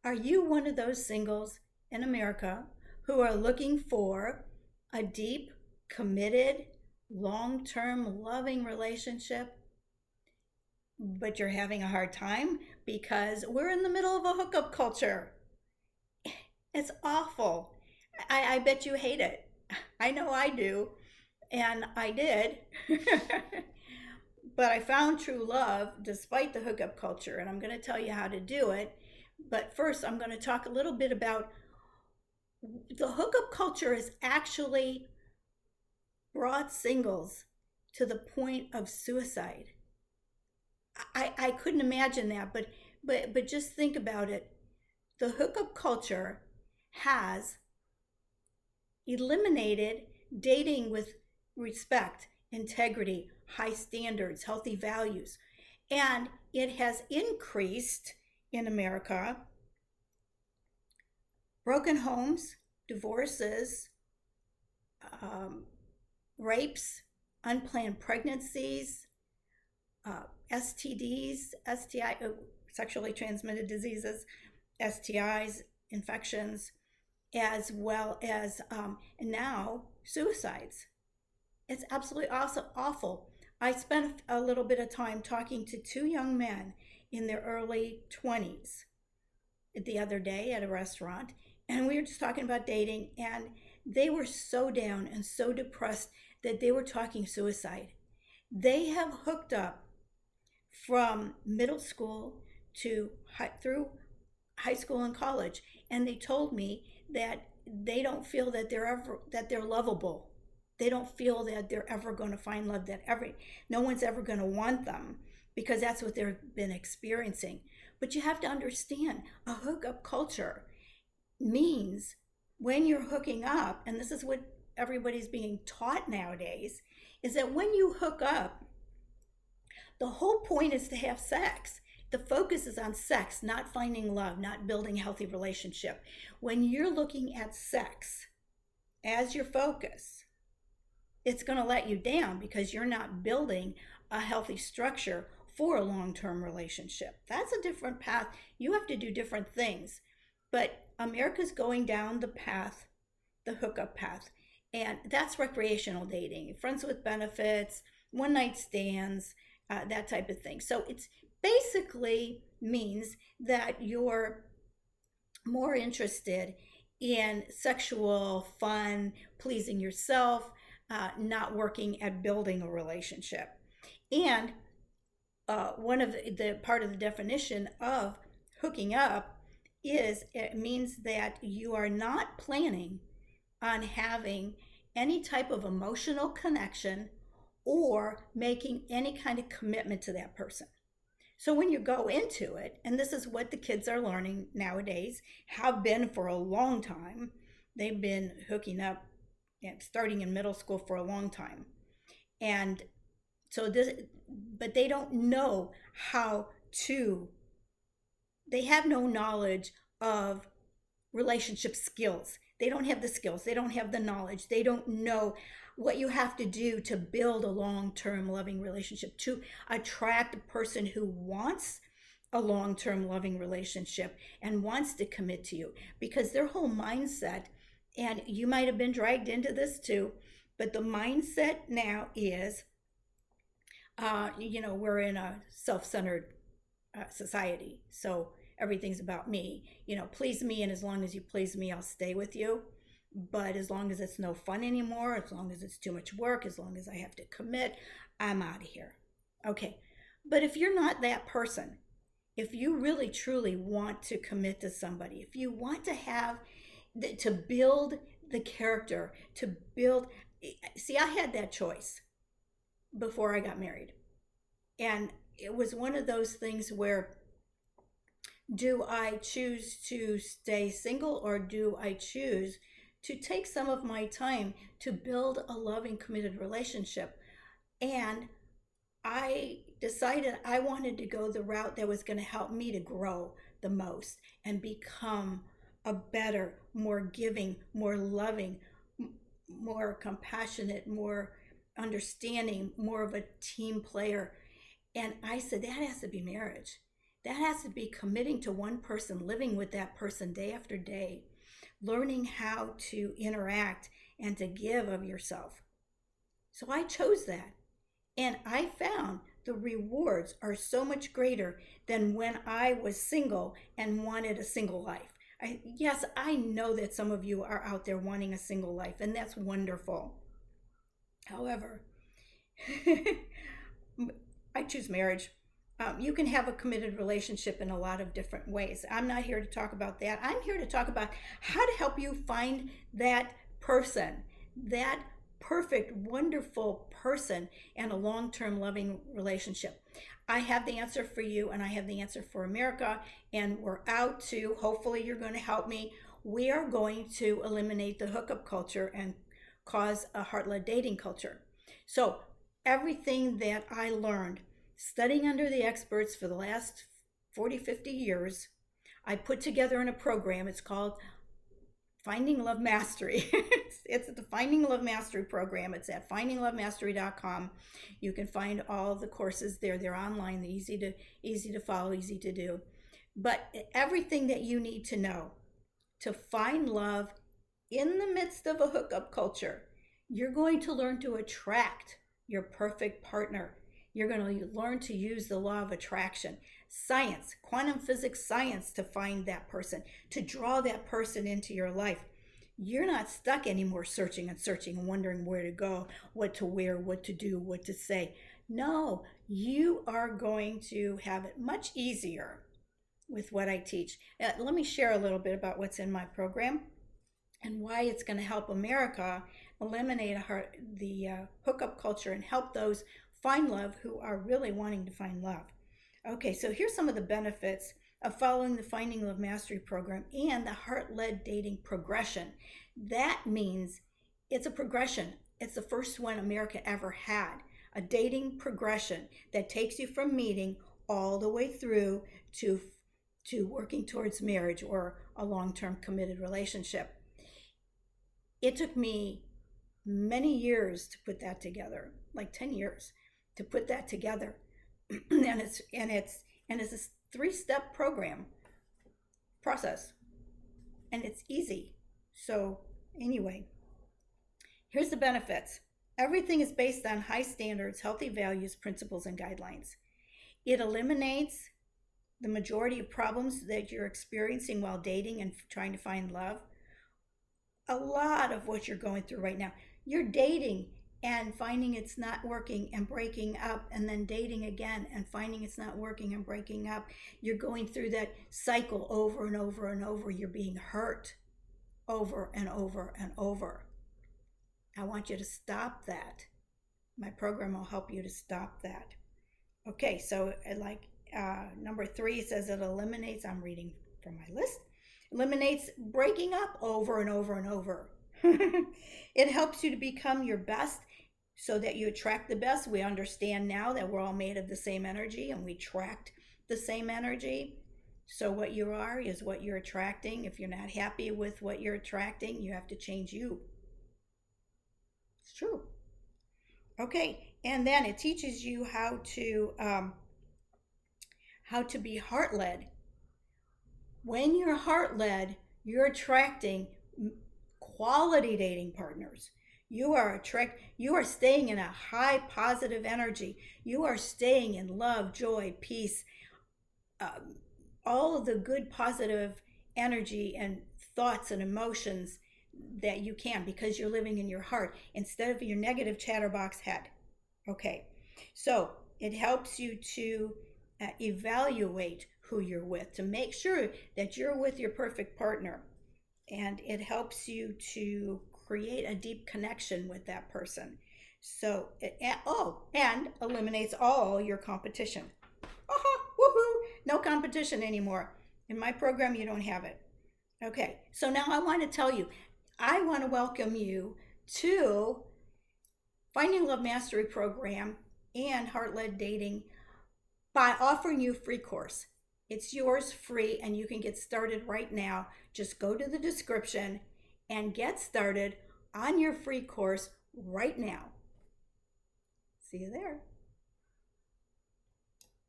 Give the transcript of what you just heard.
Are you one of those singles in America who are looking for a deep, committed, long term, loving relationship, but you're having a hard time because we're in the middle of a hookup culture? It's awful. I bet you hate it. I know I do, and I did. But I found true love despite the hookup culture, and I'm going to tell you how to do it. But first, I'm going to talk a little bit about the hookup culture has actually brought singles to the point of suicide. I couldn't imagine that, but just think about it. The hookup culture has eliminated dating with respect, integrity, high standards, healthy values, and it has increased in America broken homes, divorces, um, rapes, unplanned pregnancies, STDs, STI, sexually transmitted diseases, STIs, infections, as well as now suicides. It's absolutely awesome, awful. I spent a little bit of time talking to two young men in their early 20s the other day at a restaurant, and we were just talking about dating, and they were so down and so depressed that they were talking suicide. They have hooked up from middle school to through high school and college, and they told me that they don't feel that they're lovable. They don't feel that they're ever going to find love, that no one's ever going to want them, because that's what they've been experiencing. But you have to understand, a hookup culture means when you're hooking up, and this is what everybody's being taught nowadays, is that when you hook up, the whole point is to have sex. The focus is on sex, not finding love, not building a healthy relationship. When you're looking at sex as your focus, it's going to let you down because you're not building a healthy structure for a long-term relationship. That's a different path. You have to do different things. But America's going down the path, the hookup path, and that's recreational dating, friends with benefits, one night stands, that type of thing. So it's basically means that you're more interested in sexual fun, pleasing yourself, not working at building a relationship. And one of the part of the definition of hooking up is it means that you are not planning on having any type of emotional connection or making any kind of commitment to that person. So when you go into it, and this is what the kids are learning nowadays, have been for a long time, they've been hooking up starting in middle school for a long time. And so but they don't know how to, they have no knowledge of relationship skills. They don't have the skills, they don't have the knowledge, they don't know what you have to do to build a long-term loving relationship, to attract a person who wants a long-term loving relationship and wants to commit to you, because their whole mindset, and you might have been dragged into this too, but the mindset now is, we're in a self-centered society, so everything's about me. Please me, and as long as you please me, I'll stay with you. But as long as it's no fun anymore, as long as it's too much work, as long as I have to commit, I'm out of here. Okay. But if you're not that person, if you really truly want to commit to somebody, if you want to build the character, see, I had that choice before I got married. And it was one of those things where, do I choose to stay single, or do I choose to take some of my time to build a loving, committed relationship? And I decided I wanted to go the route that was going to help me to grow the most and become a better, more giving, more loving, more compassionate, more understanding, more of a team player. And I said, that has to be marriage. That has to be committing to one person, living with that person day after day, learning how to interact and to give of yourself. So I chose that. And I found the rewards are so much greater than when I was single and wanted a single life. Yes, I know that some of you are out there wanting a single life, and that's wonderful. However, I choose marriage. You can have a committed relationship in a lot of different ways. I'm not here to talk about that. I'm here to talk about how to help you find that person, that perfect, wonderful person, and a long-term loving relationship. I have the answer for you, and I have the answer for America, and we're out to, hopefully you're going to help me. We are going to eliminate the hookup culture and cause a heart-led dating culture. So everything that I learned studying under the experts for the last 40, 50 years, I put together in a program. It's called Finding Love Mastery. It's the Finding Love Mastery program. It's at findinglovemastery.com. You can find all the courses there. They're online. They're easy to follow, easy to do. But everything that you need to know to find love in the midst of a hookup culture, you're going to learn to attract your perfect partner. You're going to learn to use the law of attraction, science, quantum physics science to find that person, to draw that person into your life. You're not stuck anymore searching and wondering where to go, what to wear, what to do, what to say. No, you are going to have it much easier with what I teach. Let me share a little bit about what's in my program and why it's going to help America eliminate the hookup culture and help those find love who are really wanting to find love. Okay, so here's some of the benefits of following the Finding Love Mastery program and the HeartLed Dating progression. That means it's a progression. It's the first one America ever had, a dating progression that takes you from meeting all the way through to working towards marriage or a long-term committed relationship. It took me many years to put that together, like 10 years to put that together. and it's a 3-step program process, and it's easy. So anyway, here's the benefits. Everything is based on high standards, healthy values, principles, and guidelines. It eliminates the majority of problems that you're experiencing while dating and trying to find love. A lot of what you're going through right now, you're dating and finding it's not working and breaking up, and then dating again and finding it's not working and breaking up. You're going through that cycle over and over and over. You're being hurt over and over and over. I want you to stop that. My program will help you to stop that. Okay, so number 3 says it eliminates, I'm reading from my list, eliminates breaking up over and over and over. It helps you to become your best so that you attract the best. We understand now that we're all made of the same energy and we attract the same energy. So what you are is what you're attracting. If you're not happy with what you're attracting, you have to change you. It's true. Okay, and then it teaches you how to be heart-led. When you're heart-led, you're attracting quality dating partners. You are staying in a high positive energy. You are staying in love, joy, peace, all of the good positive energy and thoughts and emotions that you can, because you're living in your heart instead of your negative chatterbox head. Okay, so it helps you to evaluate who you're with, to make sure that you're with your perfect partner. And it helps you to create a deep connection with that person. So, and eliminates all your competition. Woohoo! No competition anymore. In my program, you don't have it. Okay, so now I want to tell you, I want to welcome you to Finding Love Mastery Program and HeartLed Dating by offering you a free course. It's yours free, and you can get started right now. Just go to the description and get started on your free course right now. See you there.